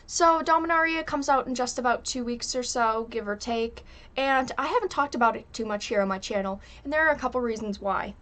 So Dominaria comes out in just about 2 weeks or so, give or take, and I haven't talked about it too much here on my channel, and there are a couple reasons why.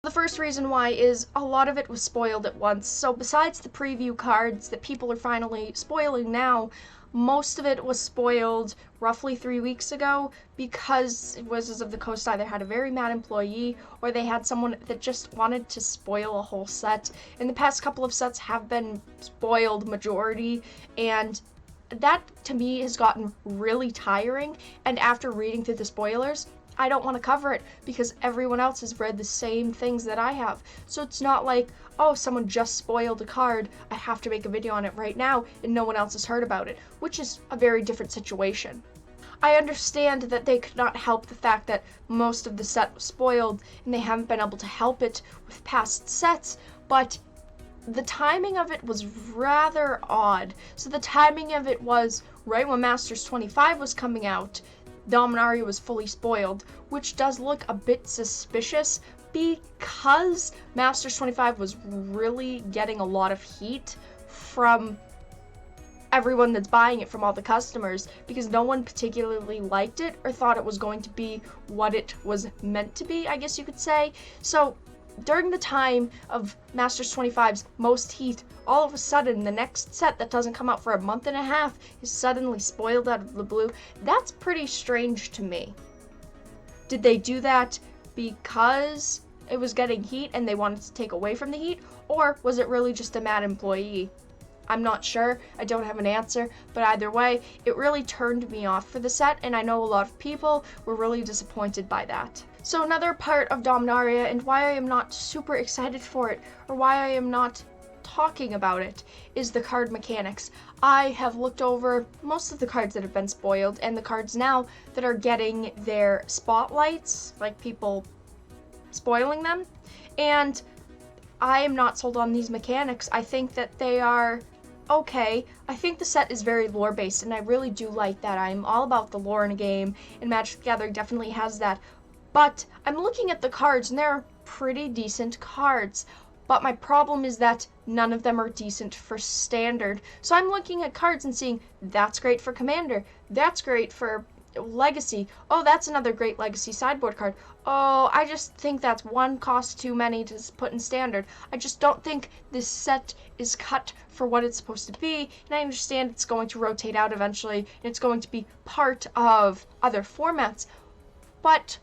The first reason why is a lot of it was spoiled at once. So besides the preview cards that people are finally spoiling now, most of it was spoiled roughly 3 weeks ago because Wizards of the Coast either had a very mad employee or they had someone that just wanted to spoil a whole set. And the past couple of sets have been spoiled majority, and that to me has gotten really tiring. And after reading through the spoilers, I don't want to cover it because everyone else has read the same things that I have. So it's not like, oh, someone just spoiled a card, I have to make a video on it right now and no one else has heard about it, which is a very different situation. I understand that they could not help the fact that most of the set was spoiled and they haven't been able to help it with past sets, but the timing of it was rather odd. So the timing of it was right when Masters 25 was coming out. Dominaria was fully spoiled, which does look a bit suspicious because Masters 25 was really getting a lot of heat from everyone that's buying it, from all the customers, because no one particularly liked it or thought it was going to be what it was meant to be, I guess you could say. So during the time of Masters 25's most heat, all of a sudden the next set that doesn't come out for a month and a half is suddenly spoiled out of the blue. That's pretty strange to me. Did they do that because it was getting heat and they wanted to take away from the heat, or was it really just a mad employee? I'm not sure, I don't have an answer, but either way, it really turned me off for the set, and I know a lot of people were really disappointed by that. So another part of Dominaria and why I am not super excited for it, or why I am not talking about it, is the card mechanics. I have looked over most of the cards that have been spoiled and the cards now that are getting their spotlights, like people spoiling them, and I am not sold on these mechanics. I think that they are okay. I think the set is very lore based and I really do like that. I'm all about the lore in a game, and Magic the Gathering definitely has that. But I'm looking at the cards and they're pretty decent cards. But my problem is that none of them are decent for Standard. So I'm looking at cards and seeing, that's great for Commander, that's great for Legacy, oh, that's another great Legacy sideboard card, oh, I just think that's one cost too many to put in Standard. I just don't think this set is cut for what it's supposed to be, and I understand it's going to rotate out eventually, and it's going to be part of other formats, but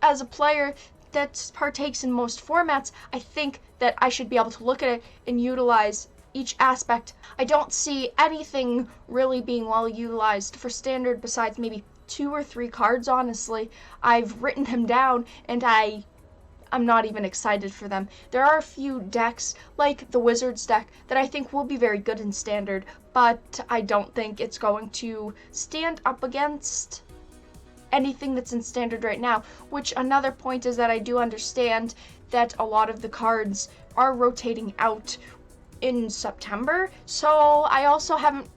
as a player that partakes in most formats, I think that I should be able to look at it and utilize each aspect. I don't see anything really being well utilized for Standard besides maybe 2 or 3 cards, honestly. I've written them down and I'm not even excited for them. There are a few decks, like the Wizards deck, that I think will be very good in Standard, but I don't think it's going to stand up against anything that's in Standard right now, which another point is that I do understand that a lot of the cards are rotating out in September, so I also haven't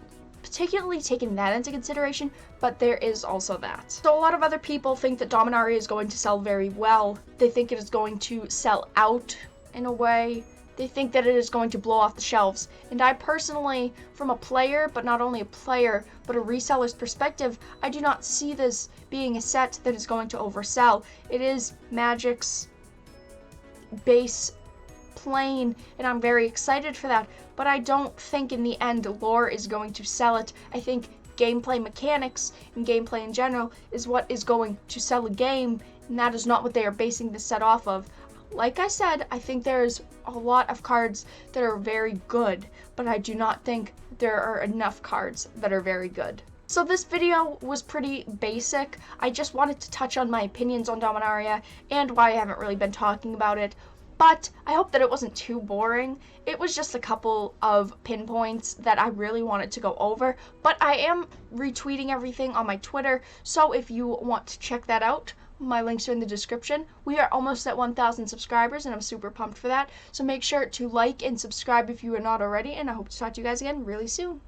particularly taken that into consideration, but there is also that. So a lot of other people think that Dominaria is going to sell very well. They think it is going to sell out in a way. They think that it is going to blow off the shelves. And I personally, from a player, but not only a player, but a reseller's perspective, I do not see this being a set that is going to oversell. It is Magic's base plane, and I'm very excited for that, but I don't think in the end lore is going to sell it. I think gameplay mechanics and gameplay in general is what is going to sell a game, and that is not what they are basing this set off of. Like I said, I think there's a lot of cards that are very good, but I do not think there are enough cards that are very good. So this video was pretty basic. I just wanted to touch on my opinions on Dominaria and why I haven't really been talking about it, but I hope that it wasn't too boring. It was just a couple of pinpoints that I really wanted to go over, but I am retweeting everything on my Twitter, so if you want to check that out, My links are in the description. We are almost at 1,000 subscribers, and I'm super pumped for that. So make sure to like and subscribe if you are not already, and I hope to talk to you guys again really soon.